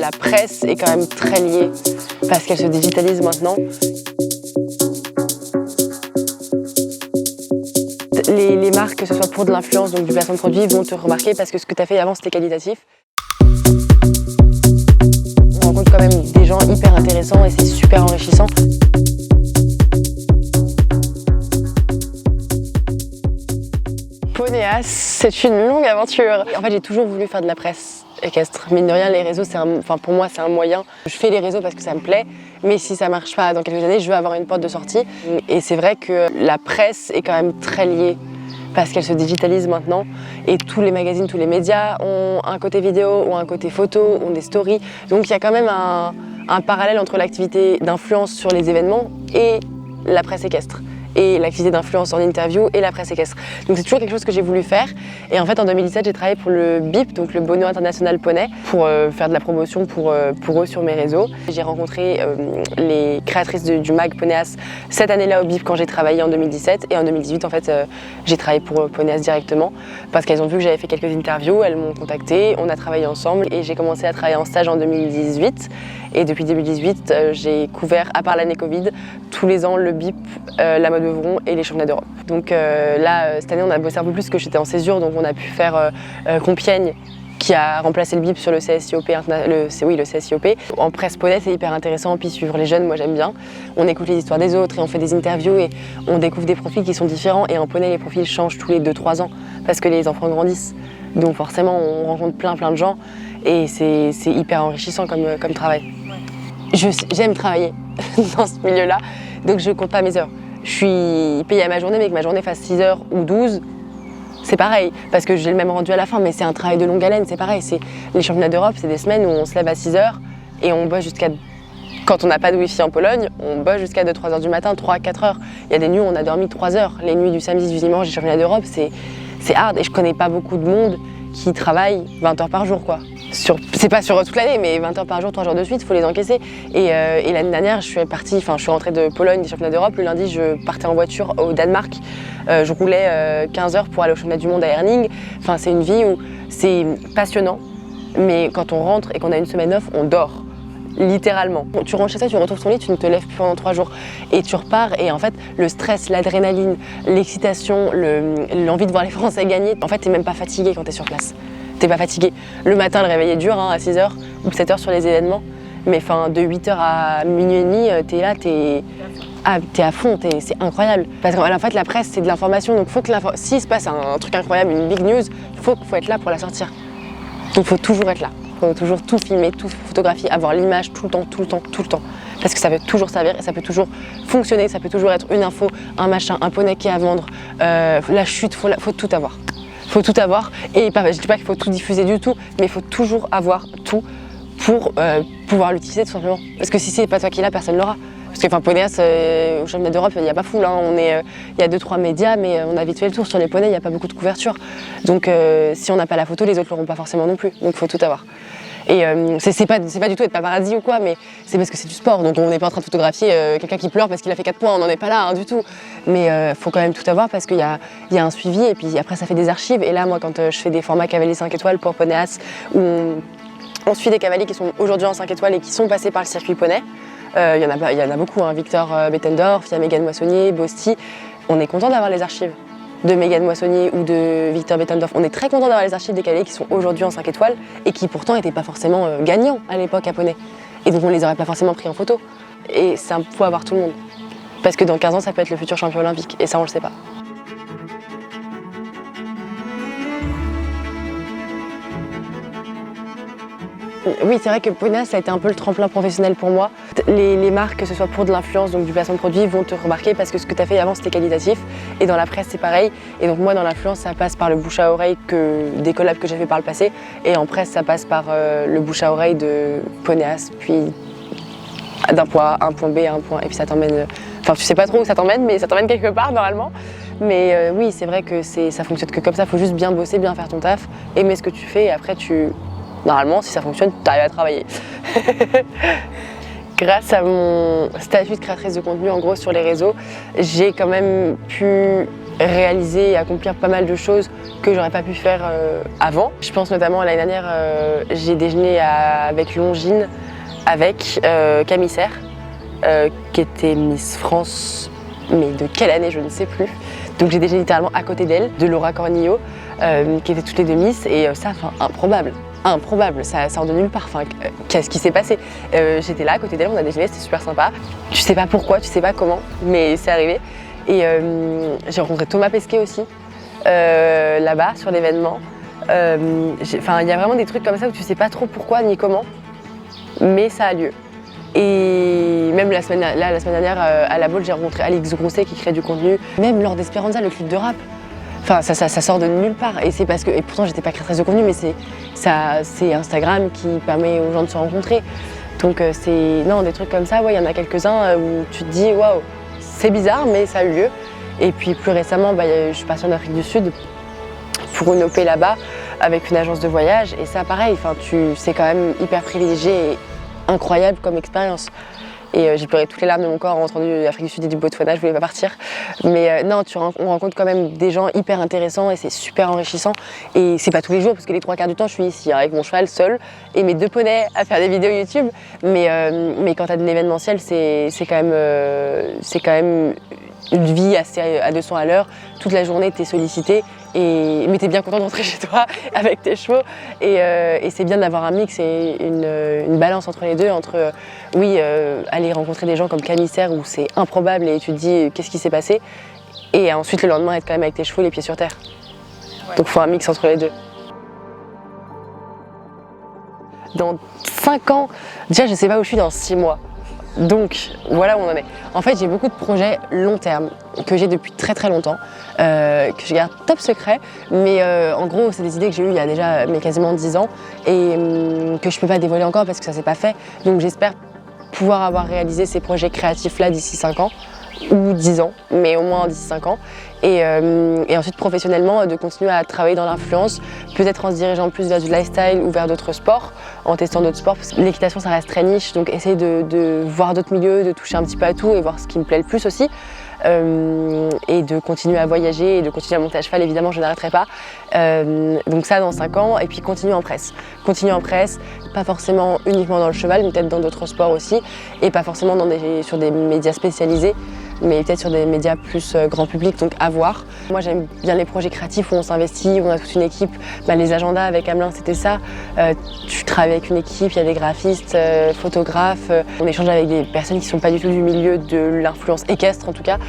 la presse est quand même très liée parce qu'elle se digitalise maintenant. Les marques, que ce soit pour de l'influence, donc du placement de produits, vont te remarquer parce que ce que tu as fait avant, c'était qualitatif. On rencontre quand même des gens hyper intéressants et c'est super enrichissant. Ponéas, c'est une longue aventure. En fait, j'ai toujours voulu faire de la presse équestre. Mine de rien, les réseaux, pour moi, c'est un moyen. Je fais les réseaux parce que ça me plaît, mais si ça marche pas dans quelques années, je veux avoir une porte de sortie. Et c'est vrai que la presse est quand même très liée parce qu'elle se digitalise maintenant et tous les magazines, tous les médias ont un côté vidéo, ont un côté photo, ont des stories. Donc il y a quand même un parallèle entre l'activité d'influence sur les événements et la presse équestre. Et l'activité d'influence en interview et la presse équestre. Donc c'est toujours quelque chose que j'ai voulu faire. Et en fait en 2017 j'ai travaillé pour le BIP, donc le Bonneau International Poney, pour faire de la promotion pour eux sur mes réseaux. J'ai rencontré les créatrices du mag Ponéas cette année-là au BIP quand j'ai travaillé en 2017. Et en 2018 en fait j'ai travaillé pour Ponéas directement parce qu'elles ont vu que j'avais fait quelques interviews, elles m'ont contacté, on a travaillé ensemble et j'ai commencé à travailler en stage en 2018. Et depuis 2018 j'ai couvert, à part l'année Covid, tous les ans le BIP, la mode Beuvron et les championnats d'Europe. Donc là, cette année, on a bossé un peu plus parce que j'étais en césure, donc on a pu faire Compiègne, qui a remplacé le BIP sur le CSIOP, le CSIOP. En presse poney, c'est hyper intéressant, puis suivre les jeunes, moi j'aime bien. On écoute les histoires des autres et on fait des interviews et on découvre des profils qui sont différents. Et en poney, les profils changent tous les 2-3 ans parce que les enfants grandissent. Donc forcément, on rencontre plein de gens et c'est hyper enrichissant comme travail. J'aime travailler dans ce milieu-là, donc je compte pas mes heures. Je suis payée à ma journée, mais que ma journée fasse 6 heures ou 12, c'est pareil, parce que j'ai le même rendu à la fin, mais c'est un travail de longue haleine, c'est pareil. Les championnats d'Europe, c'est des semaines où on se lève à 6 heures et on bosse jusqu'à... Quand on n'a pas de wifi en Pologne, on bosse jusqu'à 2-3 heures du matin, 3-4 heures. Il y a des nuits où on a dormi 3 heures. Les nuits du samedi, du dimanche, des championnats d'Europe, c'est hard. Et je connais pas beaucoup de monde qui travaille 20 heures par jour, quoi. C'est pas sur toute l'année, mais 20 heures par jour, 3 jours de suite, il faut les encaisser. Et l'année dernière, je suis rentrée de Pologne des championnats d'Europe. Le lundi, je partais en voiture au Danemark. Je roulais 15 heures pour aller au championnat du monde à Herning. Enfin, c'est une vie où c'est passionnant, mais quand on rentre et qu'on a une semaine off, on dort. Littéralement. Tu rentres chez toi, tu retrouves ton lit, tu ne te lèves plus pendant 3 jours. Et tu repars et en fait, le stress, l'adrénaline, l'excitation, l'envie de voir les Français gagner, en fait, t'es même pas fatigué quand t'es sur place. T'es pas fatigué. Le matin, le réveil est dur, à 6h ou 7h sur les événements. Mais de 8h à minuit et demi, t'es là, t'es à fond, c'est incroyable. Parce qu'en fait, la presse, c'est de l'information. Donc, faut que s'il se passe un truc incroyable, une big news, faut être là pour la sortir. Donc, il faut toujours être là. Il faut toujours tout filmer, tout photographier, avoir l'image tout le temps. Parce que ça peut toujours servir et ça peut toujours fonctionner, ça peut toujours être une info, un machin, un poney qui est à vendre, la chute, faut tout avoir. Faut tout avoir et je dis pas qu'il faut tout diffuser du tout, mais il faut toujours avoir tout pour pouvoir l'utiliser tout simplement. Parce que si c'est pas toi qui l'as, personne l'aura. Parce que Ponéas, au championnat d'Europe, il n'y a pas foule, hein. Il y a 2-3 médias, mais on a vite fait le tour. Sur les poneys, il n'y a pas beaucoup de couverture. Donc si on n'a pas la photo, les autres ne l'auront pas forcément non plus. Donc il faut tout avoir. Et c'est pas du tout être paparazzi ou quoi, mais c'est parce que c'est du sport. Donc on n'est pas en train de photographier quelqu'un qui pleure parce qu'il a fait 4 points, on n'en est pas là hein, du tout. Mais faut quand même tout avoir parce qu'il y a un suivi et puis après ça fait des archives. Et là, moi, quand je fais des formats cavaliers 5 étoiles pour Ponéas, où on suit des cavaliers qui sont aujourd'hui en 5 étoiles et qui sont passés par le circuit poney. Il y en a beaucoup, hein. Victor Bettendorf, il y a Megan Moissonnier, Bosti. On est content d'avoir les archives de Megan Moissonnier ou de Victor Bettendorf. On est très content d'avoir les archives des cavaliers qui sont aujourd'hui en 5 étoiles et qui pourtant n'étaient pas forcément gagnants à l'époque à poney. Et donc on les aurait pas forcément pris en photo. Et ça faut avoir tout le monde. Parce que dans 15 ans, ça peut être le futur champion olympique. Et ça, on le sait pas. Oui, c'est vrai que Ponéas, ça a été un peu le tremplin professionnel pour moi. Les marques, que ce soit pour de l'influence, donc du placement de produits, vont te remarquer parce que ce que tu as fait avant, c'était qualitatif. Et dans la presse, c'est pareil. Et donc moi, dans l'influence, ça passe par le bouche à oreille des collabs que j'ai fait par le passé. Et en presse, ça passe par le bouche à oreille de Ponéas, puis d'un point A à un point B à un point. Et puis ça t'emmène... Enfin, tu sais pas trop où ça t'emmène, mais ça t'emmène quelque part, normalement. Mais oui, c'est vrai que ça fonctionne que comme ça. Il faut juste bien bosser, bien faire ton taf, aimer ce que tu fais et après, normalement, si ça fonctionne, tu arrives à travailler. Grâce à mon statut de créatrice de contenu, en gros, sur les réseaux, j'ai quand même pu réaliser et accomplir pas mal de choses que j'aurais pas pu faire avant. Je pense notamment à l'année dernière, j'ai déjeuné avec Longines, avec Camille Serre, qui était Miss France, mais de quelle année je ne sais plus. Donc j'ai déjeuné littéralement à côté d'elle, de Laura Cornillo, qui étaient toutes les deux Miss, et ça, enfin, improbable, ça sort de nulle part. Enfin, qu'est-ce qui s'est passé? J'étais là à côté d'elle, on a déjeuné, c'était super sympa. Tu sais pas pourquoi, tu sais pas comment, mais c'est arrivé. Et j'ai rencontré Thomas Pesquet aussi, là-bas, sur l'événement. Enfin, il y a vraiment des trucs comme ça où tu sais pas trop pourquoi ni comment, mais ça a lieu. Et même la semaine dernière, à la Baule, j'ai rencontré Alix Grousset qui crée du contenu. Même lors d'Espéranza, le clip de rap. Enfin, ça sort de nulle part. Et c'est parce que, et pourtant, j'étais pas créatrice de contenu, mais c'est Instagram qui permet aux gens de se rencontrer. Donc, non, des trucs comme ça, ouais, il y en a quelques-uns où tu te dis, waouh, c'est bizarre, mais ça a eu lieu. Et puis, plus récemment, je suis partie en Afrique du Sud pour une OP là-bas avec une agence de voyage. Et ça, pareil, c'est quand même hyper privilégié et incroyable comme expérience. Et j'ai pleuré toutes les larmes de mon corps en rentrant d'Afrique du Sud et du Botswana, je voulais pas partir. Mais non, on rencontre quand même des gens hyper intéressants et c'est super enrichissant. Et c'est pas tous les jours, parce que les 3/4 du temps, je suis ici avec mon cheval seul et mes 2 poneys à faire des vidéos YouTube. Mais quand t'as de l'événementiel, c'est quand même une vie à 200 à l'heure. Toute la journée, t'es sollicité. Mais t'es bien content de rentrer chez toi avec tes chevaux. Et c'est bien d'avoir un mix et une balance entre les deux, entre aller rencontrer des gens comme Camille Serre où c'est improbable et tu te dis qu'est-ce qui s'est passé, et ensuite le lendemain être quand même avec tes chevaux les pieds sur terre. Ouais. Donc il faut un mix entre les deux. Dans 5 ans, déjà je sais pas où je suis dans 6 mois. Donc voilà où on en est. En fait, j'ai beaucoup de projets long terme que j'ai depuis très très longtemps, que je garde top secret, mais en gros c'est des idées que j'ai eues il y a déjà quasiment 10 ans et que je peux pas dévoiler encore parce que ça s'est pas fait. Donc j'espère pouvoir avoir réalisé ces projets créatifs là d'ici 5 ans ou 10 ans, mais au moins d'ici 5 ans. Et ensuite professionnellement de continuer à travailler dans l'influence, peut-être en se dirigeant plus vers du lifestyle ou vers d'autres sports, en testant d'autres sports, parce que l'équitation ça reste très niche, donc essayer de voir d'autres milieux, de toucher un petit peu à tout et voir ce qui me plaît le plus aussi. Et de continuer à voyager et de continuer à monter à cheval, évidemment je n'arrêterai pas. Donc ça dans 5 ans, et puis continuer en presse, pas forcément uniquement dans le cheval, mais peut-être dans d'autres sports aussi, et pas forcément sur des médias spécialisés, mais peut-être sur des médias plus grand public, donc à voir. Moi j'aime bien les projets créatifs où on s'investit, où on a toute une équipe. Les agendas avec Amelin c'était ça, tu travailles avec une équipe, il y a des graphistes, photographes, on échange avec des personnes qui ne sont pas du tout du milieu de l'influence équestre en tout cas.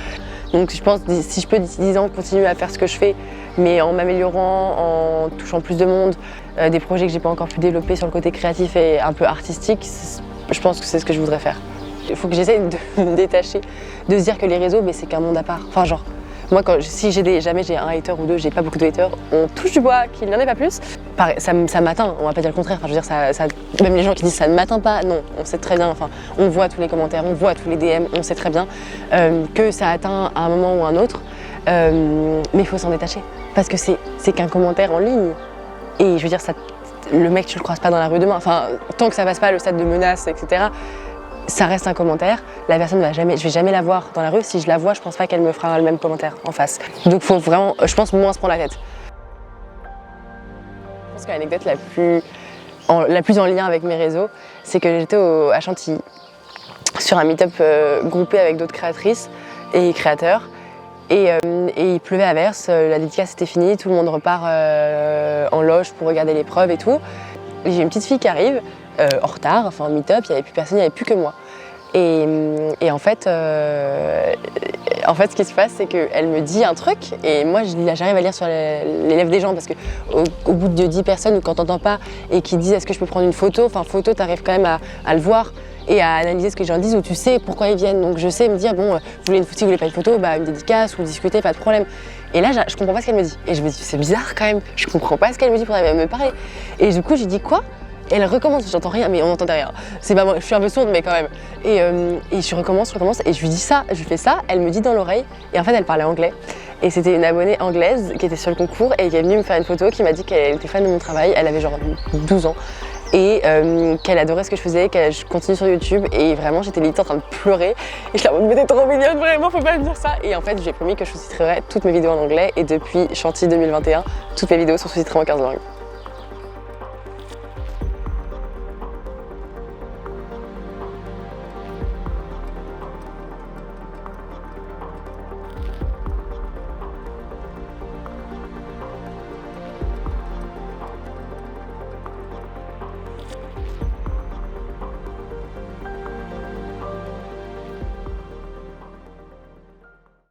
Donc je pense si je peux d'ici 10 ans continuer à faire ce que je fais, mais en m'améliorant, en touchant plus de monde, des projets que j'ai pas encore pu développer sur le côté créatif et un peu artistique, je pense que c'est ce que je voudrais faire. Il faut que j'essaye de me détacher, de se dire que les réseaux, c'est qu'un monde à part. Enfin genre, moi si jamais j'ai un hater ou deux, j'ai pas beaucoup de haters, on touche du bois qu'il n'y en ait pas plus. Pareil, ça m'atteint, on va pas dire le contraire, je veux dire, même les gens qui disent ça ne m'atteint pas, non, on sait très bien, on voit tous les commentaires, on voit tous les DM, on sait très bien que ça atteint à un moment ou à un autre, mais il faut s'en détacher, parce que c'est qu'un commentaire en ligne, et je veux dire, le mec tu le croises pas dans la rue demain, tant que ça passe pas le stade de menace, etc., ça reste un commentaire, la personne je vais jamais la voir dans la rue, si je la vois, je pense pas qu'elle me fera le même commentaire en face. Donc faut vraiment, je pense, moins se prendre la tête. Je pense que l'anecdote la plus en lien avec mes réseaux, c'est que j'étais à Chantilly, sur un meet-up groupé avec d'autres créatrices et créateurs, et il pleuvait à verse, la dédicace était finie, tout le monde repart en loge pour regarder l'épreuve et tout. Et j'ai une petite fille qui arrive, en retard, meet-up, il n'y avait plus personne, il n'y avait plus que moi. Et en fait, ce qui se passe, c'est qu'elle me dit un truc, et moi j'arrive à lire sur les lèvres des gens, parce qu'au bout de 10 personnes, ou quand t'entends pas, et qui disent est-ce que je peux prendre une photo, photo, t'arrives quand même à le voir, et à analyser ce que les gens disent, où tu sais pourquoi ils viennent. Donc je sais me dire, bon, si vous voulez pas une photo, une dédicace, ou discuter, pas de problème. Et là, je comprends pas ce qu'elle me dit. Et je me dis, c'est bizarre quand même, je comprends pas ce qu'elle me dit pour me parler. Et du coup, j'ai dit quoi? Et elle recommence, j'entends rien, mais on n'entendait rien. C'est pas moi, je suis un peu sourde, mais quand même. Et je recommence, et je lui dis ça, je lui fais ça, elle me dit dans l'oreille, et en fait, elle parlait anglais. Et c'était une abonnée anglaise qui était sur le concours et qui est venue me faire une photo, qui m'a dit qu'elle était fan de mon travail, elle avait genre 12 ans. et qu'elle adorait ce que je faisais, qu'elle continue sur YouTube et vraiment j'étais limite en train de pleurer et je la mais t'es trop mignonne, vraiment faut pas me dire ça. Et en fait j'ai promis que je sous-titrerais toutes mes vidéos en anglais et depuis Chantilly 2021 toutes mes vidéos sont sous-titrées en 15 langues.